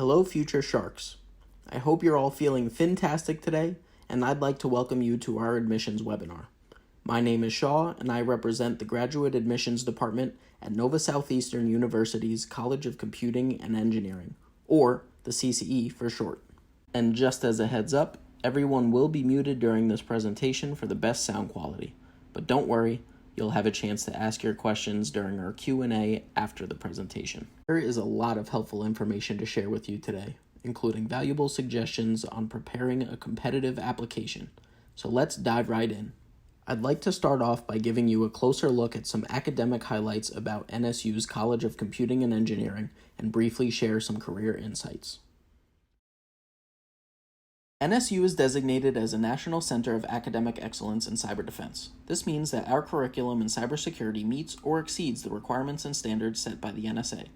Hello, future sharks. I hope you're all feeling fantastic today, and I'd like to welcome you to our admissions webinar. My name is Shaw, and I represent the Graduate Admissions Department at Nova Southeastern University's College of Computing and Engineering, or the CCE for short. And just as a heads up, everyone will be muted during this presentation for the best sound quality. But don't worry, you'll have a chance to ask your questions during our Q&A after the presentation. There is a lot of helpful information to share with you today, including valuable suggestions on preparing a competitive application. So let's dive right in. I'd like to start off by giving you a closer look at some academic highlights about NSU's College of Computing and Engineering and briefly share some career insights. NSU is designated as a National Center of Academic Excellence in Cyber Defense. This means that our curriculum in cybersecurity meets or exceeds the requirements and standards set by the NSA.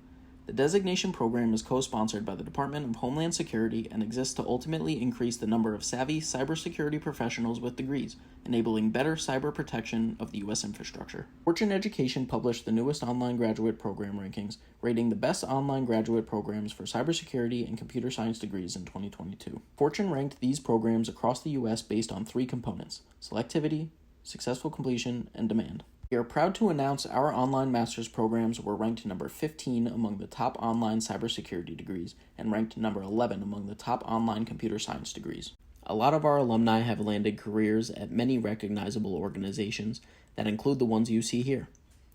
The designation program is co-sponsored by the Department of Homeland Security and exists to ultimately increase the number of savvy cybersecurity professionals with degrees, enabling better cyber protection of the U.S. infrastructure. Fortune Education published the newest online graduate program rankings, rating the best online graduate programs for cybersecurity and computer science degrees in 2022. Fortune ranked these programs across the U.S. based on three components: selectivity, successful completion, and demand. We are proud to announce our online master's programs were ranked number 15 among the top online cybersecurity degrees and ranked number 11 among the top online computer science degrees. A lot of our alumni have landed careers at many recognizable organizations that include the ones you see here,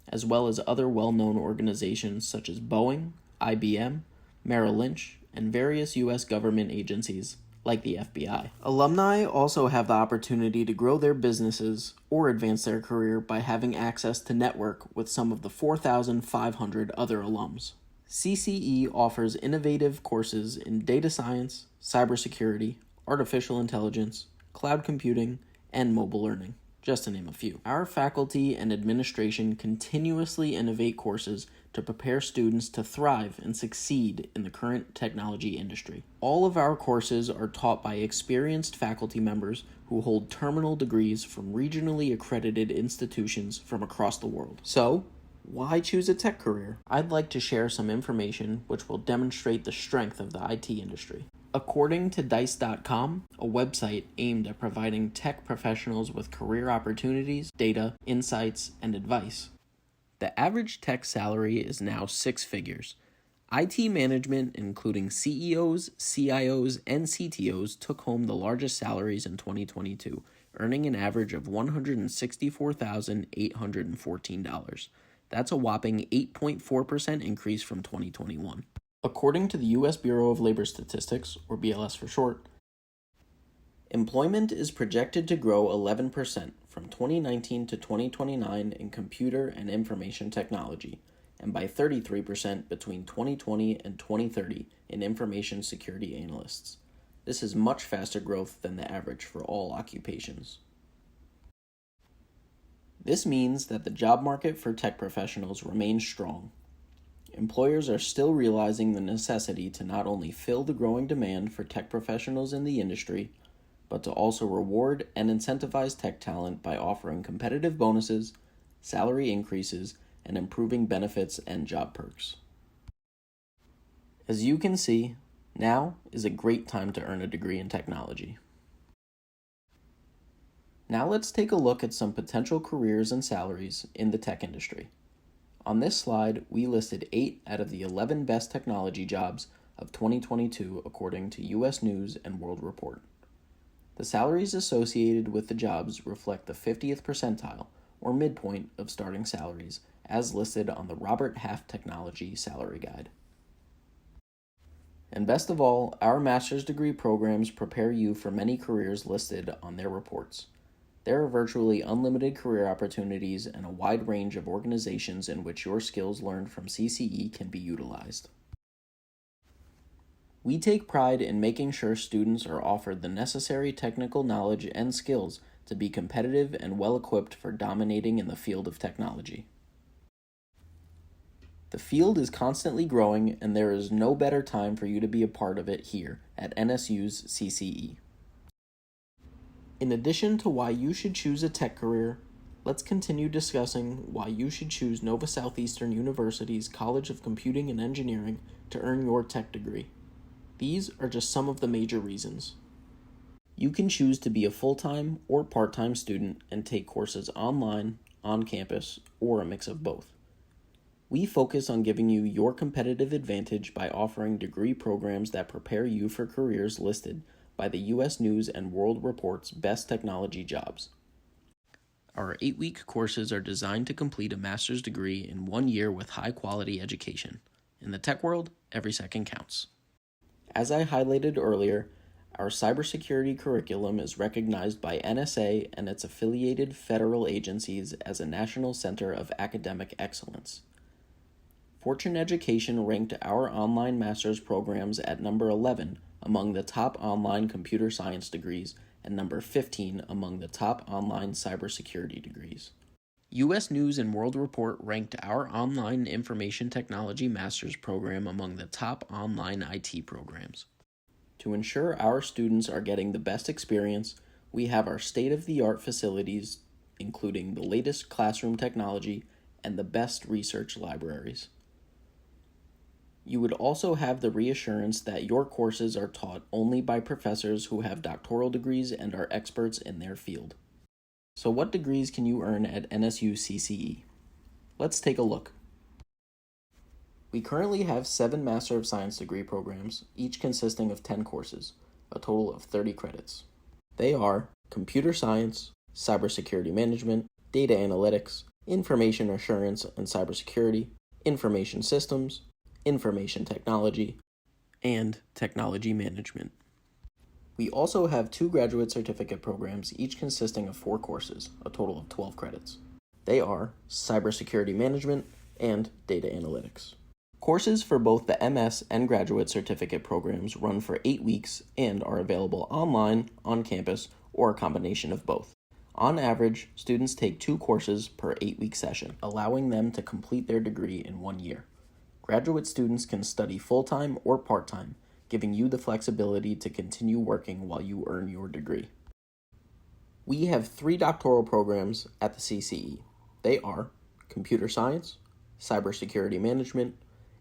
as well as other well-known organizations such as Boeing, IBM, Merrill Lynch, and various U.S. government agencies like the FBI. Alumni also have the opportunity to grow their businesses or advance their career by having access to network with some of the 4,500 other alums. CCE offers innovative courses in data science, cybersecurity, artificial intelligence, cloud computing, and mobile learning, just to name a few. Our faculty and administration continuously innovate courses to prepare students to thrive and succeed in the current technology industry. All of our courses are taught by experienced faculty members who hold terminal degrees from regionally accredited institutions from across the world. So, why choose a tech career? I'd like to share some information which will demonstrate the strength of the IT industry. According to Dice.com, a website aimed at providing tech professionals with career opportunities, data, insights, and advice, the average tech salary is now 6 figures. IT management, including CEOs, CIOs, and CTOs, took home the largest salaries in 2022, earning an average of $164,814. That's a whopping 8.4% increase from 2021. According to the U.S. Bureau of Labor Statistics, or BLS for short, employment is projected to grow 11% from 2019 to 2029 in computer and information technology, and by 33% between 2020 and 2030 in information security analysts. This is much faster growth than the average for all occupations. This means that the job market for tech professionals remains strong. Employers are still realizing the necessity to not only fill the growing demand for tech professionals in the industry, but to also reward and incentivize tech talent by offering competitive bonuses, salary increases, and improving benefits and job perks. As you can see, now is a great time to earn a degree in technology. Now let's take a look at some potential careers and salaries in the tech industry. On this slide, we listed 8 out of the 11 best technology jobs of 2022 according to U.S. News and World Report. The salaries associated with the jobs reflect the 50th percentile, or midpoint, of starting salaries, as listed on the Robert Half Technology Salary Guide. And best of all, our master's degree programs prepare you for many careers listed on their reports. There are virtually unlimited career opportunities and a wide range of organizations in which your skills learned from CCE can be utilized. We take pride in making sure students are offered the necessary technical knowledge and skills to be competitive and well-equipped for dominating in the field of technology. The field is constantly growing, and there is no better time for you to be a part of it here at NSU's CCE. In addition to why you should choose a tech career, let's continue discussing why you should choose Nova Southeastern University's College of Computing and Engineering to earn your tech degree. These are just some of the major reasons. You can choose to be a full-time or part-time student and take courses online, on campus, or a mix of both. We focus on giving you your competitive advantage by offering degree programs that prepare you for careers listed by the U.S. News and World Report's Best Technology Jobs. Our 8-week courses are designed to complete a master's degree in 1 year with high-quality education. In the tech world, every second counts. As I highlighted earlier, our cybersecurity curriculum is recognized by NSA and its affiliated federal agencies as a National Center of Academic Excellence. Fortune Education ranked our online master's programs at number 11 among the top online computer science degrees and number 15 among the top online cybersecurity degrees. U.S. News and World Report ranked our online information technology master's program among the top online IT programs. To ensure our students are getting the best experience, we have our state-of-the-art facilities, including the latest classroom technology and the best research libraries. You would also have the reassurance that your courses are taught only by professors who have doctoral degrees and are experts in their field. So what degrees can you earn at NSU CCE? Let's take a look. We currently have 7 Master of Science degree programs, each consisting of 10 courses, a total of 30 credits. They are Computer Science, Cybersecurity Management, Data Analytics, Information Assurance and Cybersecurity, Information Systems, Information Technology, and Technology Management. We also have 2 graduate certificate programs, each consisting of 4 courses, a total of 12 credits. They are Cybersecurity Management and Data Analytics. Courses for both the MS and graduate certificate programs run for 8 weeks and are available online, on campus, or a combination of both. On average, students take 2 courses per 8-week session, allowing them to complete their degree in 1 year. Graduate students can study full-time or part-time, giving you the flexibility to continue working while you earn your degree. We have 3 doctoral programs at the CCE. They are Computer Science, Cybersecurity Management,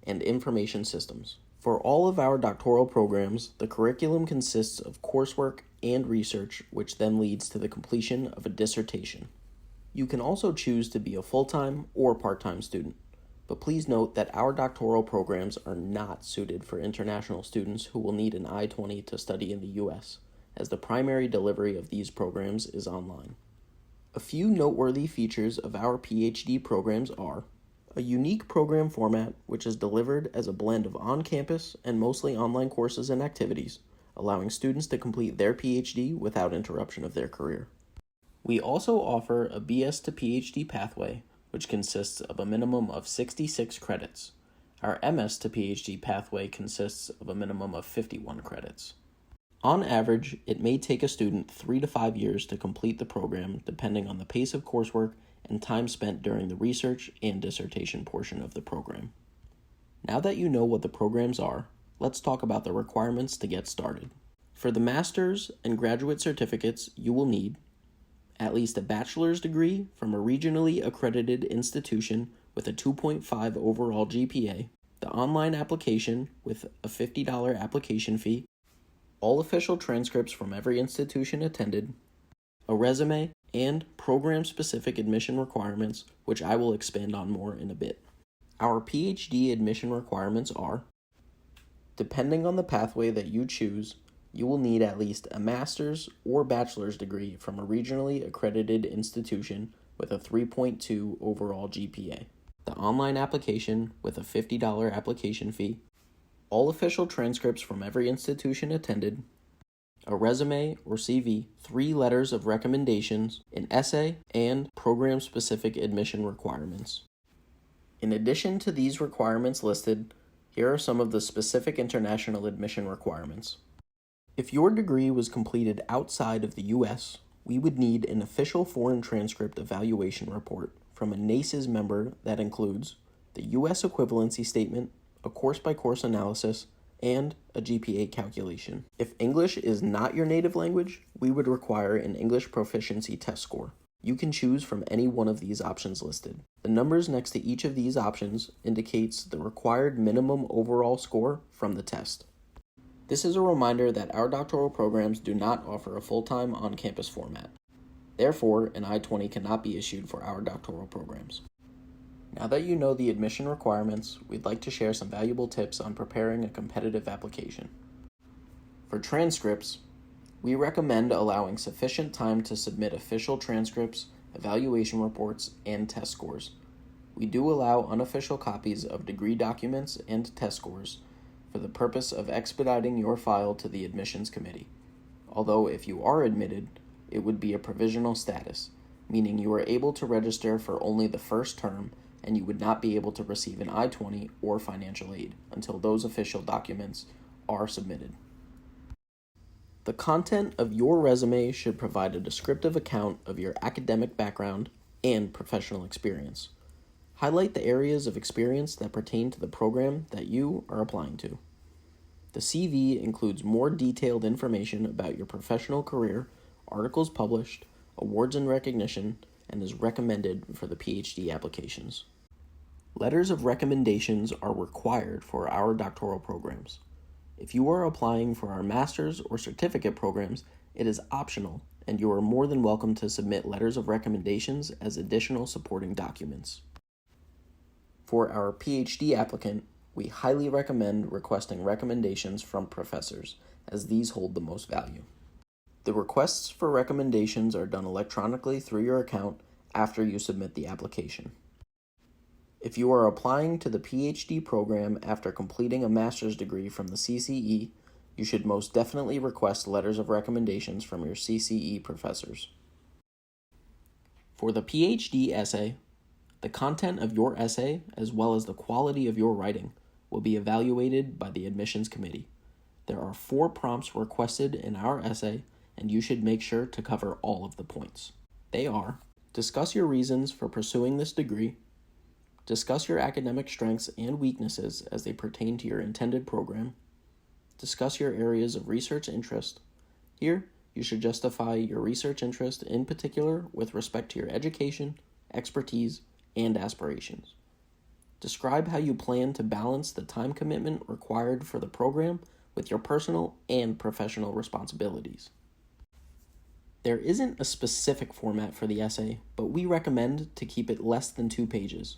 and Information Systems. For all of our doctoral programs, the curriculum consists of coursework and research, which then leads to the completion of a dissertation. You can also choose to be a full-time or part-time student. But please note that our doctoral programs are not suited for international students who will need an I-20 to study in the U.S., as the primary delivery of these programs is online. A few noteworthy features of our PhD programs are a unique program format which is delivered as a blend of on-campus and mostly online courses and activities, allowing students to complete their PhD without interruption of their career. We also offer a BS to PhD pathway, which consists of a minimum of 66 credits. Our MS to PhD pathway consists of a minimum of 51 credits. On average, it may take a student 3 to 5 years to complete the program, depending on the pace of coursework and time spent during the research and dissertation portion of the program. Now that you know what the programs are, let's talk about the requirements to get started. For the master's and graduate certificates, you will need at least a bachelor's degree from a regionally accredited institution with a 2.5 overall GPA, the online application with a $50 application fee, all official transcripts from every institution attended, a resume, and program-specific admission requirements, which I will expand on more in a bit. Our PhD admission requirements are, depending on the pathway that you choose, you will need at least a master's or bachelor's degree from a regionally accredited institution with a 3.2 overall GPA, the online application with a $50 application fee, all official transcripts from every institution attended, a resume or CV, 3 letters of recommendations, an essay, and program-specific admission requirements. In addition to these requirements listed, here are some of the specific international admission requirements. If your degree was completed outside of the U.S., we would need an official foreign transcript evaluation report from a NACES member that includes the U.S. equivalency statement, a course-by-course analysis, and a GPA calculation. If English is not your native language, we would require an English proficiency test score. You can choose from any one of these options listed. The numbers next to each of these options indicates the required minimum overall score from the test. This is a reminder that our doctoral programs do not offer a full-time on-campus format. Therefore, an I-20 cannot be issued for our doctoral programs. Now that you know the admission requirements, we'd like to share some valuable tips on preparing a competitive application. For transcripts, we recommend allowing sufficient time to submit official transcripts, evaluation reports, and test scores. We do allow unofficial copies of degree documents and test scores for the purpose of expediting your file to the admissions committee. Although if you are admitted, it would be a provisional status, meaning you are able to register for only the first term and you would not be able to receive an I-20 or financial aid until those official documents are submitted. The content of your resume should provide a descriptive account of your academic background and professional experience. Highlight the areas of experience that pertain to the program that you are applying to. The CV includes more detailed information about your professional career, articles published, awards and recognition, and is recommended for the PhD applications. Letters of recommendations are required for our doctoral programs. If you are applying for our master's or certificate programs, it is optional, and you are more than welcome to submit letters of recommendations as additional supporting documents. For our PhD applicant, we highly recommend requesting recommendations from professors, as these hold the most value. The requests for recommendations are done electronically through your account after you submit the application. If you are applying to the PhD program after completing a master's degree from the CCE, you should most definitely request letters of recommendations from your CCE professors. For the PhD essay, the content of your essay, as well as the quality of your writing, will be evaluated by the admissions committee. There are 4 prompts requested in our essay, and you should make sure to cover all of the points. They are: discuss your reasons for pursuing this degree, discuss your academic strengths and weaknesses as they pertain to your intended program, discuss your areas of research interest. Here, you should justify your research interest in particular with respect to your education, expertise, and aspirations. Describe how you plan to balance the time commitment required for the program with your personal and professional responsibilities. There isn't a specific format for the essay, but we recommend to keep it less than 2 pages.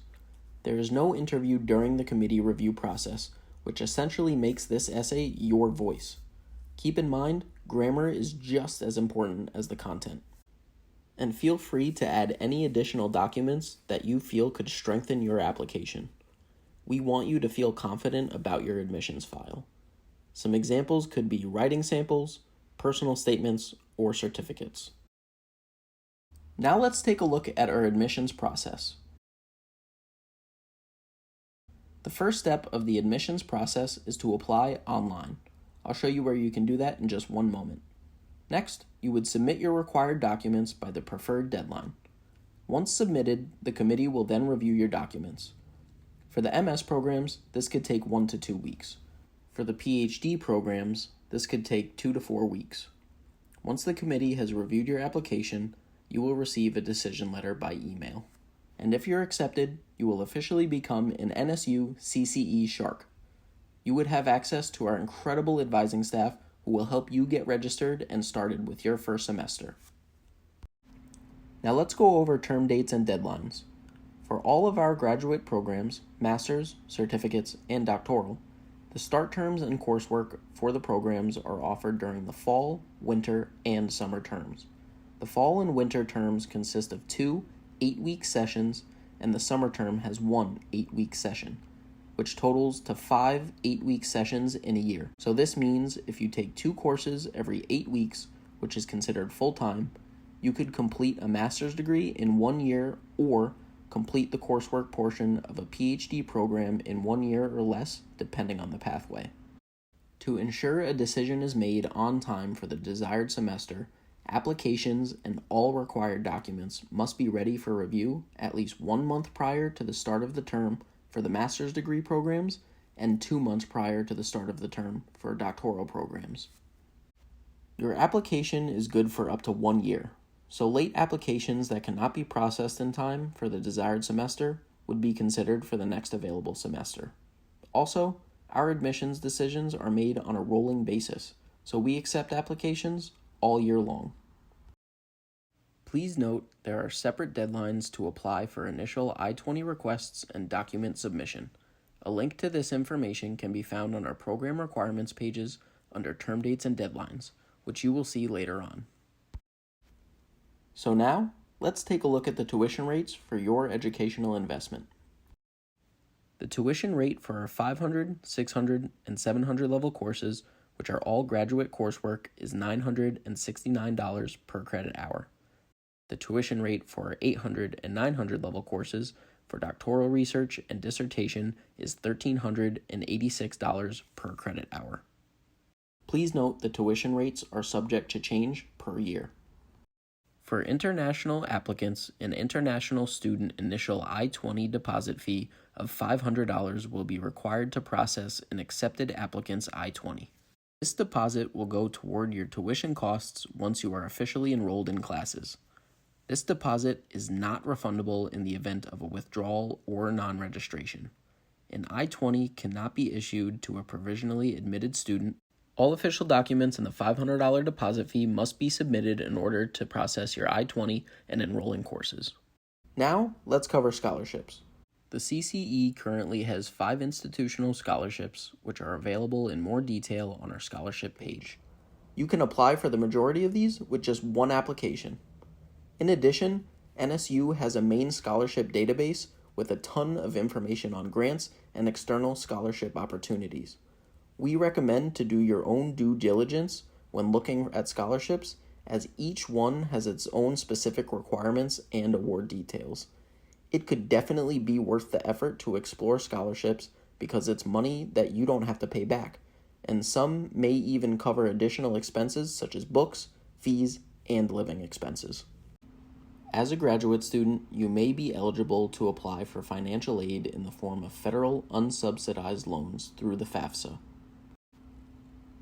There is no interview during the committee review process, which essentially makes this essay your voice. Keep in mind, grammar is just as important as the content. And feel free to add any additional documents that you feel could strengthen your application. We want you to feel confident about your admissions file. Some examples could be writing samples, personal statements, or certificates. Now let's take a look at our admissions process. The first step of the admissions process is to apply online. I'll show you where you can do that in just one moment. Next, you would submit your required documents by the preferred deadline. Once submitted, the committee will then review your documents. For the MS programs, this could take 1 to 2 weeks. For the PhD programs, this could take 2 to 4 weeks. Once the committee has reviewed your application, you will receive a decision letter by email. And if you're accepted, you will officially become an NSU CCE Shark. You would have access to our incredible advising staff who will help you get registered and started with your first semester. Now let's go over term dates and deadlines. For all of our graduate programs, master's, certificates, and doctoral, the start terms and coursework for the programs are offered during the fall, winter, and summer terms. The fall and winter terms consist of 2 8-week sessions, and the summer term has 1 8-week session, which totals to 5 8-week sessions in a year. So this means if you take 2 courses every 8 weeks, which is considered full-time, you could complete a master's degree in 1 year or complete the coursework portion of a PhD program in 1 year or less, depending on the pathway. To ensure a decision is made on time for the desired semester, applications and all required documents must be ready for review at least 1 month prior to the start of the term for the master's degree programs and 2 months prior to the start of the term for doctoral programs. Your application is good for up to 1 year, so late applications that cannot be processed in time for the desired semester would be considered for the next available semester. Also, Our admissions decisions are made on a rolling basis, so we accept applications all year long. Please note there are separate deadlines to apply for initial I-20 requests and document submission. A link to this information can be found on our program requirements pages under term dates and deadlines, which you will see later on. So now, let's take a look at the tuition rates for your educational investment. The tuition rate for our 500, 600, and 700 level courses, which are all graduate coursework, is $969 per credit hour. The tuition rate for our 800 and 900 level courses for doctoral research and dissertation is $1,386 per credit hour. Please note the tuition rates are subject to change per year. For international applicants, an international student initial I-20 deposit fee of $500 will be required to process an accepted applicant's I-20. This deposit will go toward your tuition costs once you are officially enrolled in classes. This deposit is not refundable in the event of a withdrawal or non-registration. An I-20 cannot be issued to a provisionally admitted student. All official documents and the $500 deposit fee must be submitted in order to process your I-20 and enroll in courses. Now, let's cover scholarships. The CCE currently has 5 institutional scholarships, which are available in more detail on our scholarship page. You can apply for the majority of these with just one application. In addition, NSU has a main scholarship database with a ton of information on grants and external scholarship opportunities. We recommend to do your own due diligence when looking at scholarships, as each one has its own specific requirements and award details. It could definitely be worth the effort to explore scholarships because it's money that you don't have to pay back, and some may even cover additional expenses such as books, fees, and living expenses. As a graduate student, you may be eligible to apply for financial aid in the form of federal unsubsidized loans through the FAFSA.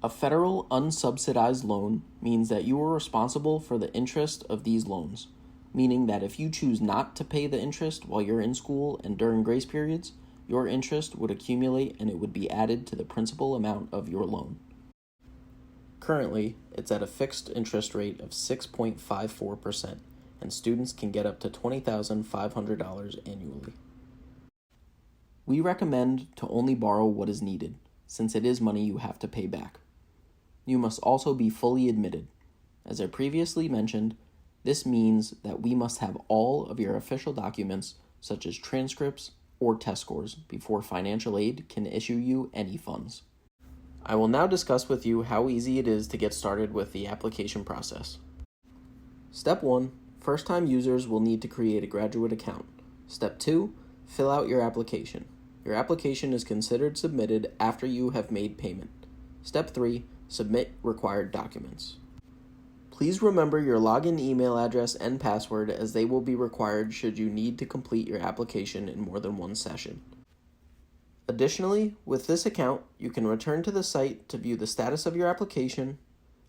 A federal unsubsidized loan means that you are responsible for the interest of these loans, meaning that if you choose not to pay the interest while you're in school and during grace periods, your interest would accumulate and it would be added to the principal amount of your loan. Currently, it's at a fixed interest rate of 6.54%, and students can get up to $20,500 annually. We recommend to only borrow what is needed, since it is money you have to pay back. You must also be fully admitted. As I previously mentioned, this means that we must have all of your official documents, such as transcripts or test scores, before financial aid can issue you any funds. I will now discuss with you how easy it is to get started with the application process. Step 1. First-time users will need to create a graduate account. Step 2. Fill out your application. Your application is considered submitted after you have made payment. Step 3. Submit required documents. Please remember your login email address and password, as they will be required should you need to complete your application in more than one session. Additionally, with this account, you can return to the site to view the status of your application,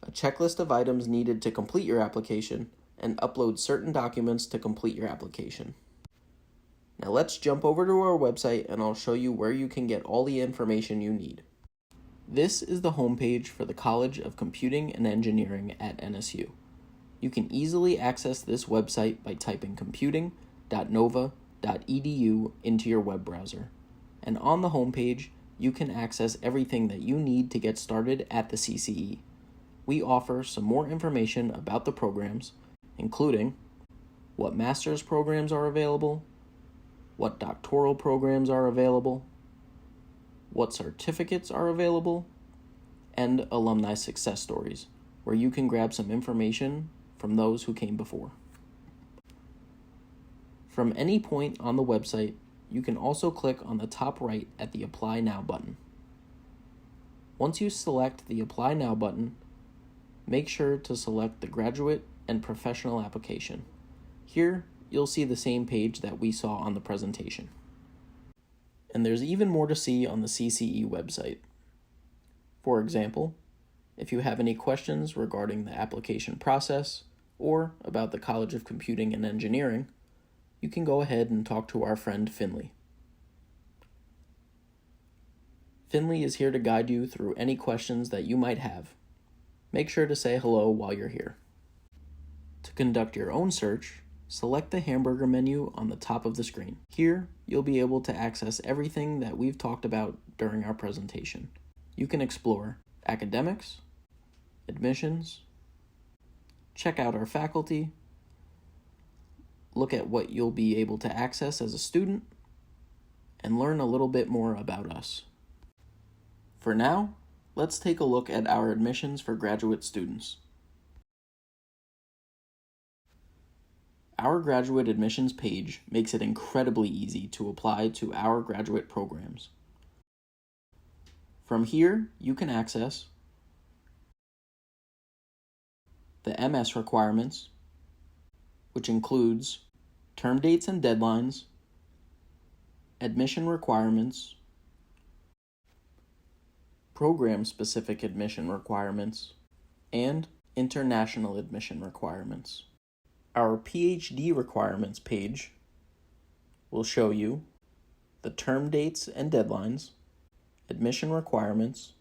a checklist of items needed to complete your application, and upload certain documents to complete your application. Now let's jump over to our website and I'll show you where you can get all the information you need. This is the homepage for the College of Computing and Engineering at NSU. You can easily access this website by typing computing.nova.edu into your web browser. And on the homepage, you can access everything that you need to get started at the CCE. We offer some more information about the programs, including what master's programs are available, what doctoral programs are available, what certificates are available, and alumni success stories, where you can grab some information from those who came before. From any point on the website, you can also click on the top right at the Apply Now button. Once you select the Apply Now button, make sure to select the graduate and professional application. Here, you'll see the same page that we saw on the presentation. And there's even more to see on the CCE website. For example, if you have any questions regarding the application process or about the College of Computing and Engineering, you can go ahead and talk to our friend Finley. Finley is here to guide you through any questions that you might have. Make sure to say hello while you're here. To conduct your own search, select the hamburger menu on the top of the screen. Here, you'll be able to access everything that we've talked about during our presentation. You can explore academics, admissions, check out our faculty, look at what you'll be able to access as a student, and learn a little bit more about us. For now, let's take a look at our admissions for graduate students. Our graduate admissions page makes it incredibly easy to apply to our graduate programs. From here, you can access the MS requirements, which includes term dates and deadlines, admission requirements, program-specific admission requirements, and international admission requirements. Our PhD requirements page will show you the term dates and deadlines, admission requirements,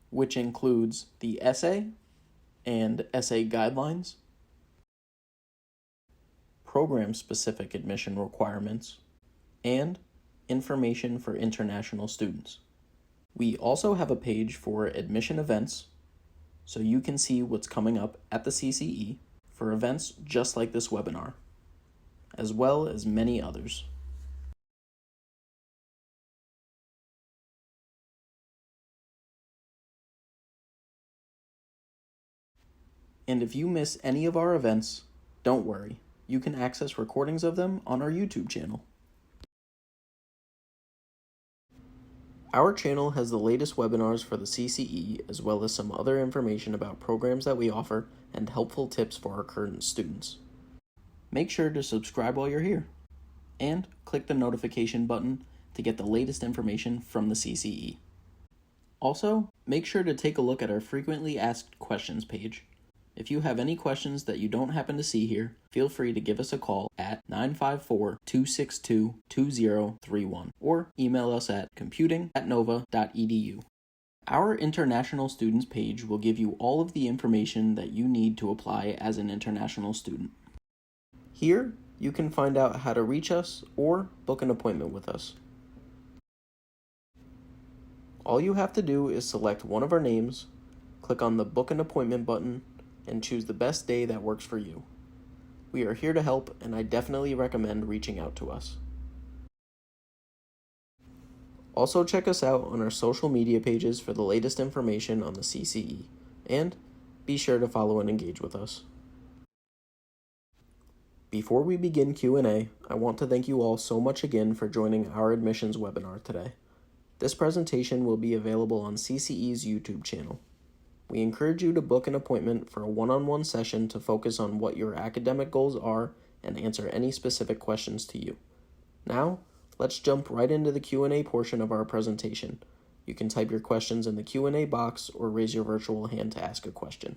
which includes the essay and essay guidelines, program-specific admission requirements, and information for international students. We also have a page for admission events, so you can see what's coming up at the CCE for events just like this webinar, as well as many others. And if you miss any of our events, don't worry, you can access recordings of them on our YouTube channel. Our channel has the latest webinars for the CCE, as well as some other information about programs that we offer and helpful tips for our current students. Make sure to subscribe while you're here, and click the notification button to get the latest information from the CCE. Also, make sure to take a look at our frequently asked questions page. If you have any questions that you don't happen to see here, feel free to give us a call at 954-262-2031 or email us at computing@nova.edu. Our international students page will give you all of the information that you need to apply as an international student. Here, you can find out how to reach us or book an appointment with us. All you have to do is select one of our names, click on the Book an Appointment button, and choose the best day that works for you. We are here to help, and I definitely recommend reaching out to us. Also check us out on our social media pages for the latest information on the CCE, and be sure to follow and engage with us. Before we begin Q&A, I want to thank you all so much again for joining our admissions webinar today. This presentation will be available on CCE's YouTube channel. We encourage you to book an appointment for a one-on-one session to focus on what your academic goals are and answer any specific questions to you. Now, let's jump right into the Q&A portion of our presentation. You can type your questions in the Q&A box or raise your virtual hand to ask a question.